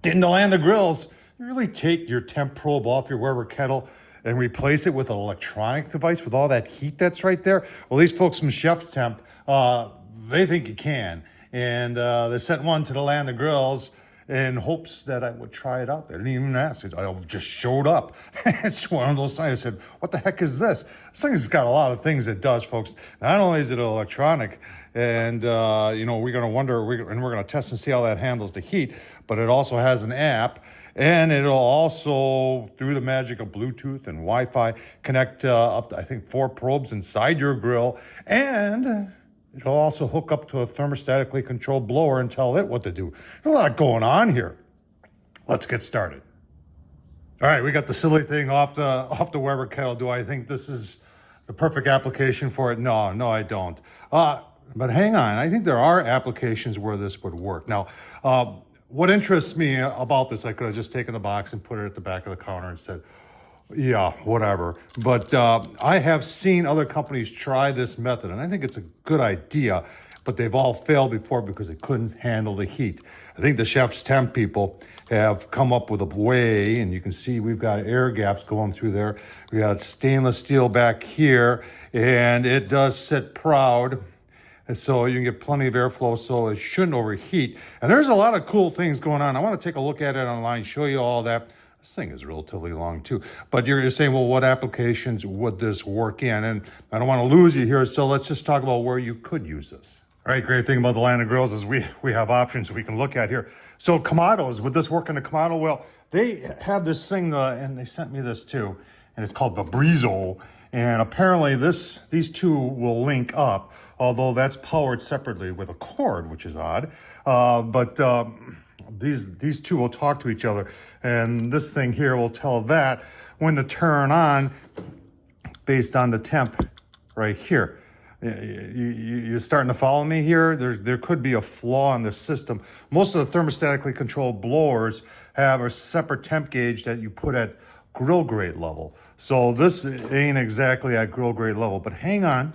Didn't land the grills. You really take your temp probe off your Weber kettle and replace it with an electronic device with all that heat that's right there? Well, these folks from ChefsTemp, they think you can. And they sent one to the land of grills in hopes that I would try it out. They didn't even ask. I just showed up. It's one of those things. I said, what the heck is this? This thing's got a lot of things it does, folks. Not only is it electronic, and you know, we're going to wonder, and we're going to test and see how that handles the heat, but it also has an app, and it'll also, through the magic of Bluetooth and Wi-Fi, connect up to, I think, 4 probes inside your grill, and it'll also hook up to a thermostatically controlled blower and tell it what to do. There's a lot going on here. Let's get started. All right, we got the silly thing off the Weber kettle. Do I think this is the perfect application for it? No, I don't. But hang on, I think there are applications where this would work. Now, what interests me about this, I could have just taken the box and put it at the back of the counter and said, yeah, whatever. But I have seen other companies try this method, and I think it's a good idea, but they've all failed before because they couldn't handle the heat. I think the ChefsTemp people have come up with a way, and you can see we've got air gaps going through there. We got stainless steel back here, and it does sit proud. And so you can get plenty of airflow, so it shouldn't overheat. And there's a lot of cool things going on. I want to take a look at it online, show you all that. This thing is relatively long too, but you're saying, well, what applications would this work in? And I don't want to lose you here, so let's just talk about where you could use this. All right, great thing about the Land of Grills is we have options we can look at here. So Kamados, would this work in a Kamado? Well, they have this thing, and they sent me this too, and it's called the Brizo. And apparently these two will link up, although that's powered separately with a cord, which is odd. These two will talk to each other, and this thing here will tell that when to turn on based on the temp right here. You're starting to follow me here? There could be a flaw in the system. Most of the thermostatically controlled blowers have a separate temp gauge that you put at grill grade level. So this ain't exactly at grill grade level, but hang on.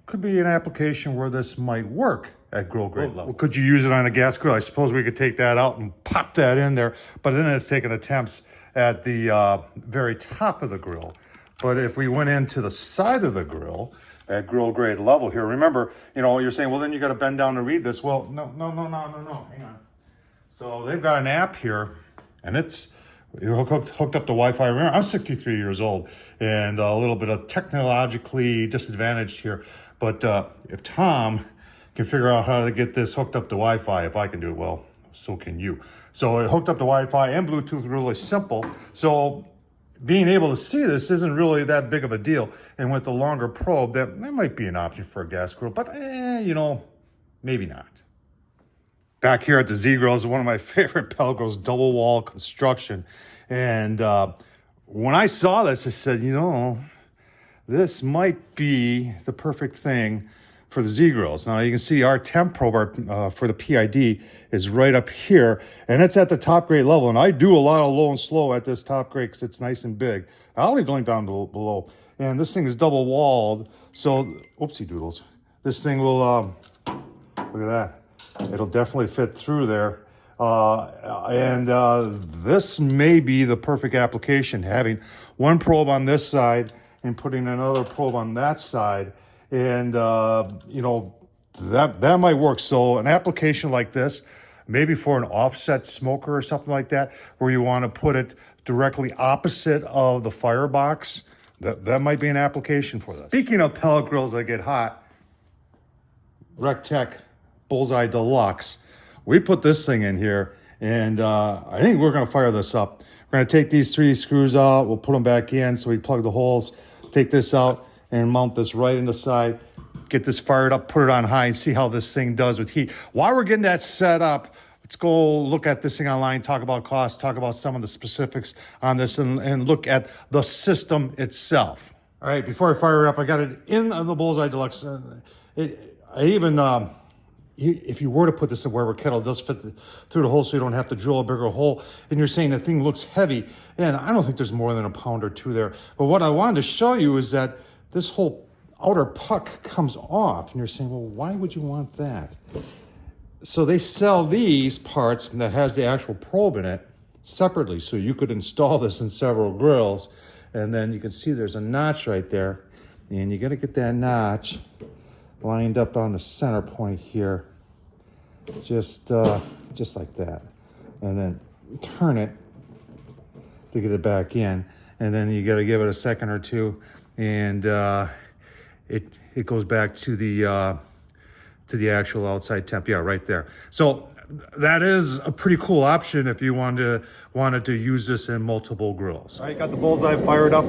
Could be an application where this might work at grill grade level. Could you use it on a gas grill? I suppose we could take that out and pop that in there, but then it's taking the temps at the very top of the grill. But if we went into the side of the grill at grill grade level here, remember, you know, you're saying, well, then you got to bend down to read this. Well, no, hang on. So they've got an app here, and you're hooked up to Wi-Fi. Remember, I'm 63 years old and a little bit of technologically disadvantaged here. But if Tom can figure out how to get this hooked up to Wi-Fi, if I can do it, well, so can you. So it hooked up to Wi-Fi and Bluetooth, really simple. So being able to see this isn't really that big of a deal. And with the longer probe, that might be an option for a gas grill, but you know, maybe not. Back here at the Z-Grill is one of my favorite pellet grills, double wall construction. And when I saw this, I said, you know, this might be the perfect thing for the Z-Grills. Now you can see our temp probe for the PID is right up here, and it's at the top grade level. And I do a lot of low and slow at this top grade because it's nice and big. I'll leave the link down below. And this thing is double walled, so oopsie doodles. This thing will, look at that. It'll definitely fit through there. This may be the perfect application, having one probe on this side and putting another probe on that side. And, you know, that might work. So an application like this, maybe for an offset smoker or something like that, where you want to put it directly opposite of the firebox, that might be an application for this. Speaking of pellet grills that get hot, RecTech Bullseye Deluxe. We put this thing in here, and I think we're going to fire this up. We're going to take these 3 screws out. We'll put them back in so we plug the holes, take this out, and mount this right in the side. Get this fired up, put it on high, and see how this thing does with heat. While we're getting that set up, let's go look at this thing online, talk about cost, talk about some of the specifics on this, and look at the system itself. All right, before I fire it up, I got it in the Bullseye Deluxe. If you were to put this in Weber kettle, it does fit through the hole, so you don't have to drill a bigger hole. And you're saying the thing looks heavy, and I don't think there's more than a pound or 2 there. But what I wanted to show you is that this whole outer puck comes off, and you're saying, well, why would you want that? So they sell these parts that has the actual probe in it separately. So you could install this in several grills. And then you can see there's a notch right there. And you got to get that notch lined up on the center point here. Just like that. And then turn it to get it back in. And then you got to give it a second or two. And it goes back to the actual outside temp. Yeah, right there. So that is a pretty cool option if you wanted to use this in multiple grills. All right, got the bullseye fired up.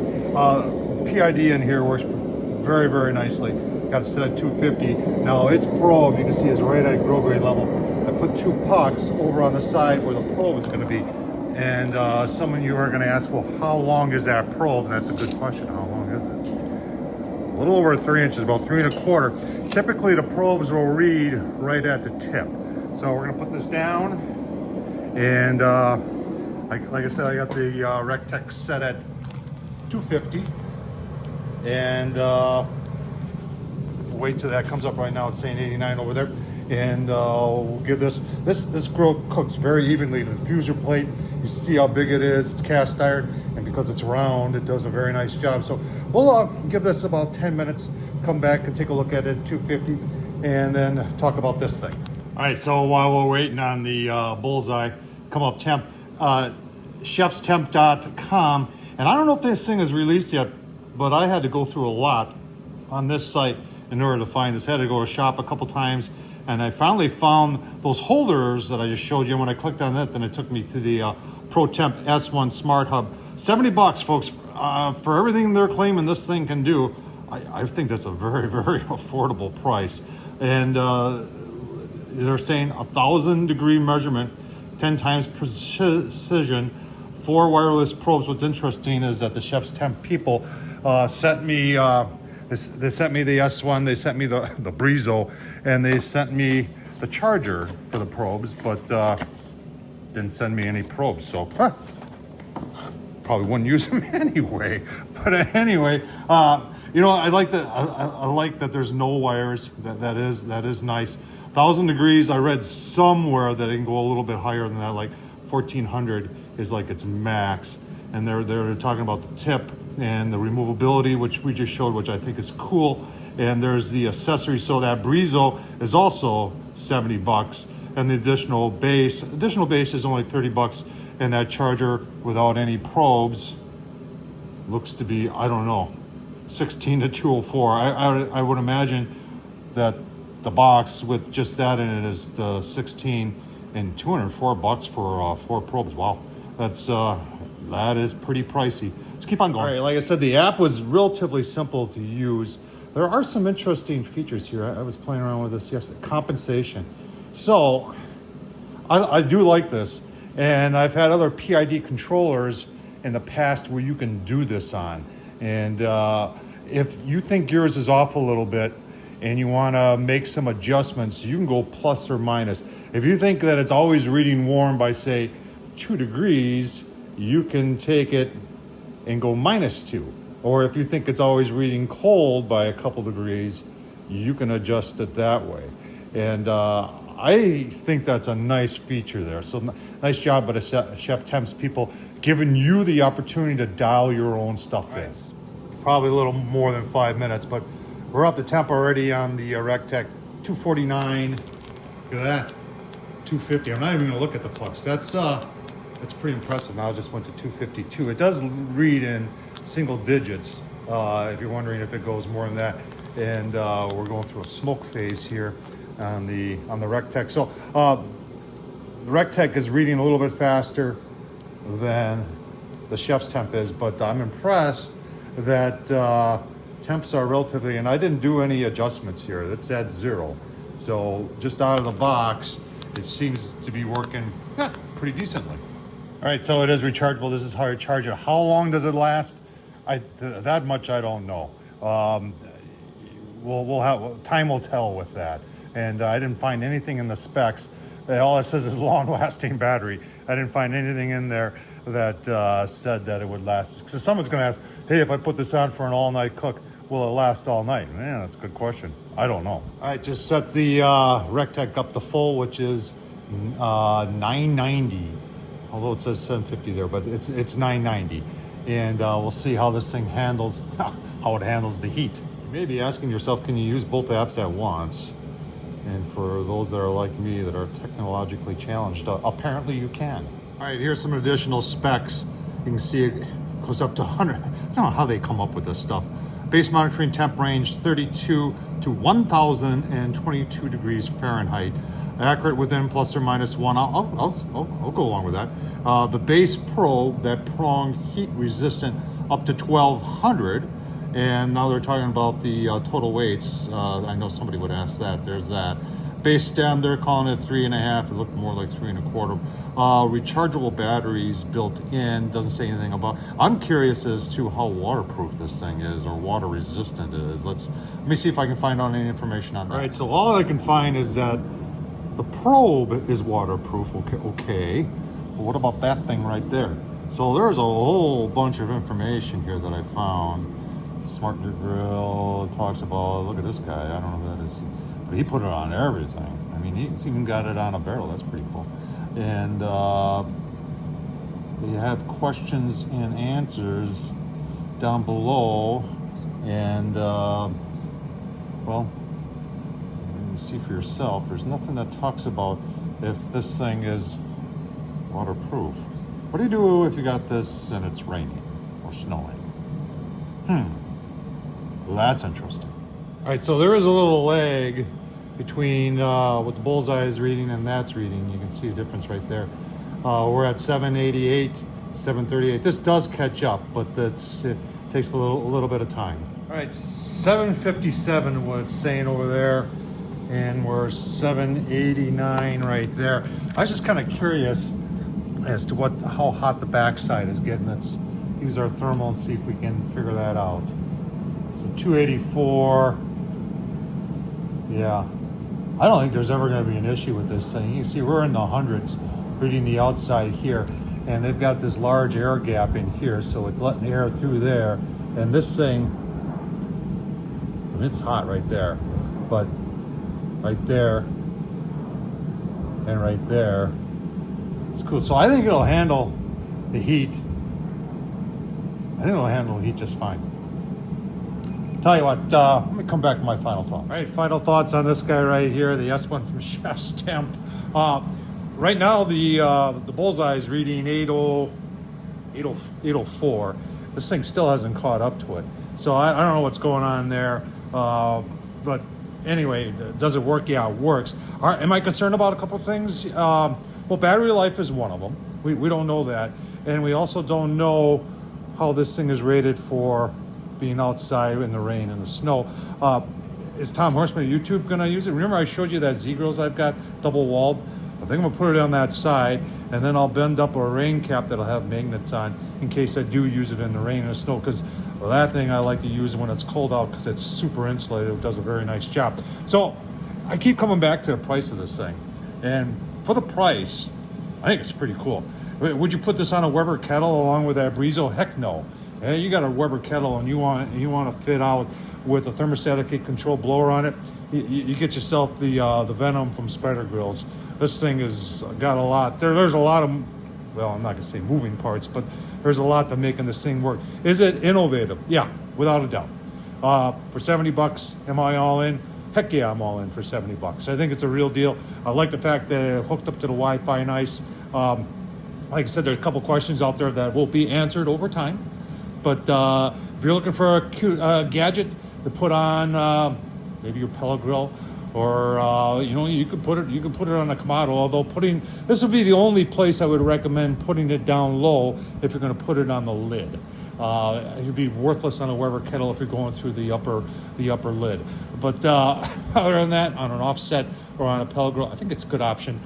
PID in here works very, very nicely. Got it set at 250. Now its probe, you can see, is right at grill grade level. I put 2 pucks over on the side where the probe is going to be. And some of you are going to ask, well, how long is that probe? And that's a good question. How long is it? A little over 3 inches, about 3 1/4. Typically the probes will read right at the tip. So we're gonna put this down, and like I said, I got the Rectech set at 250, and wait till that comes up. Right now it's saying 89 over there, and we'll give this grill cooks very evenly. The diffuser plate, you see how big it is. It's cast iron, and because it's round, it does a very nice job. So we'll give this about 10 minutes, come back and take a look at it at 250, and then talk about this thing. All right, so while we're waiting on the bullseye come up temp, ChefsTemp.com, and I don't know if this thing is released yet, but I had to go through a lot on this site in order to find this. I had to go to shop a couple times, and I finally found those holders that I just showed you. And when I clicked on that, then it took me to the ProTemp S1 Smart Hub. $70, folks, for everything they're claiming this thing can do. I think that's a very, very affordable price. And they're saying 1,000-degree measurement, 10 times precision, 4 wireless probes. What's interesting is that the ChefsTemp people sent me, they sent me the S1, they sent me the Brizo, and they sent me the charger for the probes, but didn't send me any probes. So probably wouldn't use them anyway. But anyway, you know, I like that there's no wires. That is nice. 1,000 degrees. I read somewhere that it can go a little bit higher than that, like 1,400 is like its max. And they're talking about the tip and the removability, which we just showed, which I think is cool. And there's the accessory. So that Brizo is also $70, and the additional base is only $30. And that charger without any probes looks to be, I don't know, 16 to 204. I would imagine that the box with just that in it is the 16 and $204 for 4 probes. Wow, that is pretty pricey. Let's keep on going. All right, like I said, the app was relatively simple to use. There are some interesting features here. I was playing around with this yesterday. Compensation. So I do like this, and I've had other PID controllers in the past where you can do this on. And if you think yours is off a little bit and you want to make some adjustments, you can go plus or minus. If you think that it's always reading warm by, say, 2 degrees, you can take it and go -2. Or if you think it's always reading cold by a couple degrees, you can adjust it that way. And I think that's a nice feature there. So nice job by the ChefsTemp's people giving you the opportunity to dial your own stuff in. Probably a little more than 5 minutes, but we're up to temp already on the Rectech 249. Look at that, 250. I'm not even gonna look at the pucks. That's pretty impressive. Now I just went to 252. It does read in single digits, if you're wondering if it goes more than that. And we're going through a smoke phase here on the Rectech. So the Rectech is reading a little bit faster than the ChefsTemp is, but I'm impressed that temps are relatively, and I didn't do any adjustments here. That's at 0. So just out of the box, it seems to be working pretty decently. All right, so it is rechargeable. This is how you charge it. How long does it last? That much I don't know. We'll have, time will tell with that. And I didn't find anything in the specs. All it says is long-lasting battery. I didn't find anything in there that said that it would last. So someone's going to ask, hey, if I put this on for an all-night cook, will it last all night? Man, that's a good question. I don't know. All right, just set the Rectech up to full, which is 990. Although it says 750 there, but it's 990. And we'll see how this thing handles, how it handles the heat. You may be asking yourself, can you use both apps at once? And for those that are like me that are technologically challenged, apparently you can. All right, here's some additional specs. You can see it goes up to 100. I don't know how they come up with this stuff. Base monitoring temp range 32 to 1022 degrees Fahrenheit. Accurate within plus or minus 1. I'll go along with that. The base probe, that prong heat resistant up to 1200. And now they're talking about the total weights. I know somebody would ask that. There's that. Base stem, they're calling it 3.5. It looked more like 3.25. Rechargeable batteries built in. Doesn't say anything about. I'm curious as to how waterproof this thing is, or water resistant it is. Let me see if I can find out any information on that. All right, so all I can find is that the probe is waterproof. Okay. But what about that thing right there? So there's a whole bunch of information here that I found. Smart New Grill talks about, look at this guy, I don't know who that is, but he put it on everything. I mean, he's even got it on a barrel. That's pretty cool. And they have questions and answers down below. And well, you see for yourself, there's nothing that talks about if this thing is waterproof. What do you do if you got this and it's raining or snowing? Well, that's interesting. All right, so there is a little lag between what the bullseye is reading and that's reading. You can see the difference right there. We're at 788, 738. This does catch up, but it takes a little bit of time. All right, 757 what it's saying over there, and we're 789 right there. I was just kind of curious as to how hot the backside is getting. Let's use our thermal and see if we can figure that out. So 284. Yeah, I don't think there's ever going to be an issue with this thing. You can see we're in the hundreds reading the outside here, and they've got this large air gap in here, so it's letting air through there. And this thing, I mean, it's hot right there, but right there and right there, it's cool. So I think it'll handle the heat. I think it'll handle the heat just fine. Tell you what, let me come back to my final thoughts. All right, final thoughts on this guy right here, the S1 from ChefsTemp. Right now, the bullseye is reading 804. This thing still hasn't caught up to it. So I don't know what's going on there. But anyway, does it work? Yeah, it works. Am I concerned about a couple of things? Well, battery life is one of them. We don't know that. And we also don't know how this thing is rated for being outside in the rain and the snow. Is Tom Horsman of YouTube gonna use it? Remember I showed you that Z-Grills I've got double walled? I think I'm gonna put it on that side, and then I'll bend up a rain cap that'll have magnets on in case I do use it in the rain and the snow, because that thing I like to use when it's cold out because it's super insulated. It does a very nice job. So I keep coming back to the price of this thing, and for the price, I think it's pretty cool. Would you put this on a Weber kettle along with that Brizo? Heck no. You got a Weber kettle and you want to fit out with a thermostatic control blower on it. You get yourself the Venom from Spider Grills. This thing has got a lot. There's a lot of, well, I'm not gonna say moving parts, but there's a lot to making this thing work. Is it innovative? Yeah, without a doubt. For 70 bucks, am I all in? Heck yeah, I'm all in for 70 bucks. I think it's a real deal. I like the fact that it hooked up to the Wi-Fi nice. Like I said, there's a couple questions out there that will be answered over time. But if you're looking for a cute gadget to put on maybe your pellet grill, or you could put it on a Kamado. Although this would be the only place I would recommend putting it down low if you're going to put it on the lid. It would be worthless on a Weber kettle if you're going through the upper lid. But other than that, on an offset or on a pellet grill, I think it's a good option.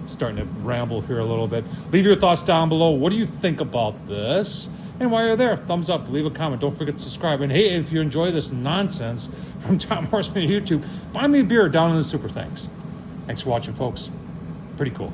Starting to ramble here a little bit. Leave your thoughts down below. What do you think about this? And while you're there, thumbs up, leave a comment. Don't forget to subscribe. And hey, if you enjoy this nonsense from Tom Horsman YouTube, buy me a beer down in the super thanks. Thanks for watching, folks. Pretty cool.